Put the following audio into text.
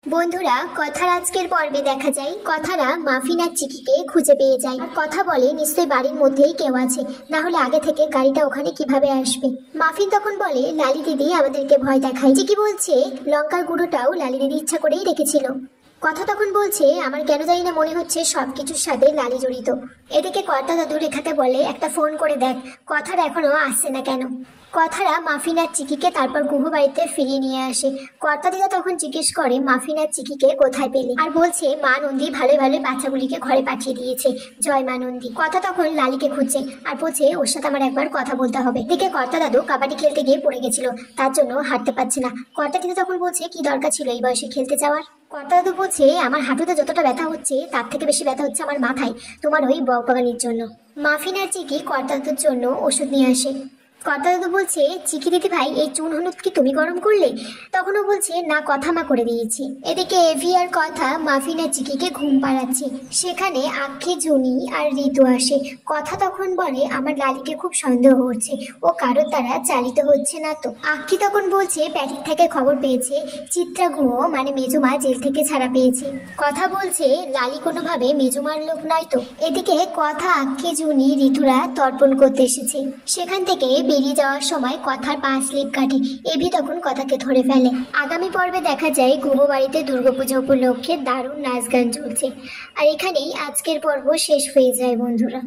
বন্ধুরা, কথার আজকের পর্বে দেখা যায় কথারা মাফিন আর চিকিকে খুঁজে পেয়ে যায়। কথা বলে নিশ্চয়ই বাড়ির মধ্যেই কেউ আছে, না হলে আগে থেকে গাড়িটা ওখানে কিভাবে আসবে। মাফিন তখন বলে লালি দিদি আমাদেরকে ভয় দেখায়। চিকি বলছে লঙ্কার গুঁড়োটাও লালি দিদি ইচ্ছা করেই রেখেছিল। কথা তখন বলছে আমার কেন জানি না মনে হচ্ছে সবকিছুর সাথে লালি জড়িত। এদিকে কর্তা দাদু রেখাকে বলে একটা ফোন করে দেখ কথার এখনো আসছে না কেন। কথারা মাফিন আর চিকিকে তারপর গুহ বাড়িতে ফিরিয়ে নিয়ে আসে। কর্তা দিদা তখন জিজ্ঞেস করে মাফিন আর চিকিকে কোথায় পেলে, আর বলছে মা নন্দী ভালোই ভালোই বাচ্চাগুলিকে ঘরে পাঠিয়ে দিয়েছে, জয় মা নন্দী। কথা তখন লালিকে খুঁজছে আর বলছে ওর সাথে আমার একবার কথা বলতে হবে। এদিকে কর্তা দাদু কাবাডি খেলতে গিয়ে পড়ে গেছিল, তার জন্য হাঁটতে পারছে না। কর্তা দিদা তখন বলছে কি দরকার ছিল এই বয়সে খেলতে যাওয়ার। কর্তা দাদু বলছে আমার হাঁটুতে যতটা ব্যথা হচ্ছে তার থেকে বেশি ব্যথা হচ্ছে আমার মাথায়, তোমার ওই বকবাগানির জন্য। মাফিন আর চিকি কর্তা দাদুর জন্য ওষুধ নিয়ে আসে। কর্তা দাদু বলছে চিকি দিদি ভাই এই চুন হলুদ কি তুমি গরম করলে? তখনও বলছে না কথা মা করে দিয়েছি। এদিকে এভি আর কথা মাফিন আর চিকিকে ঘুম পাড়াচ্ছে। সেখানে আক্ষি, জুনি আর ঋতু আসে। কথা তখন বলে আমার লালিকে খুব সন্দেহ হচ্ছে, ও কারোর দ্বারা চালিত হচ্ছে না তো। আক্ষি তখন বলছে প্যারিক থেকে খবর পেয়েছে চিত্রা গুহ মানে মেজুমা জেল থেকে ছাড়া পেয়েছে। কথা বলছে লালি কোনোভাবে মেজুমার লোক নয় তো। এদিকে কথা, আক্ষি, জুনি, ঋতুরা তর্পণ করতে এসেছে। সেখান থেকে বেরিয়ে যাওয়ার সময় কথার পা স্লিপ কাটে। এভি তখন কথাকে ধরে ফেলে। আগামী পর্বে দেখা যায় গুহ বাড়িতে দুর্গাপূজা উপলক্ষে দারুণ নাচ গান চলছে। আর এখানেই আজকের পর্ব শেষ হয়ে যায় বন্ধুরা।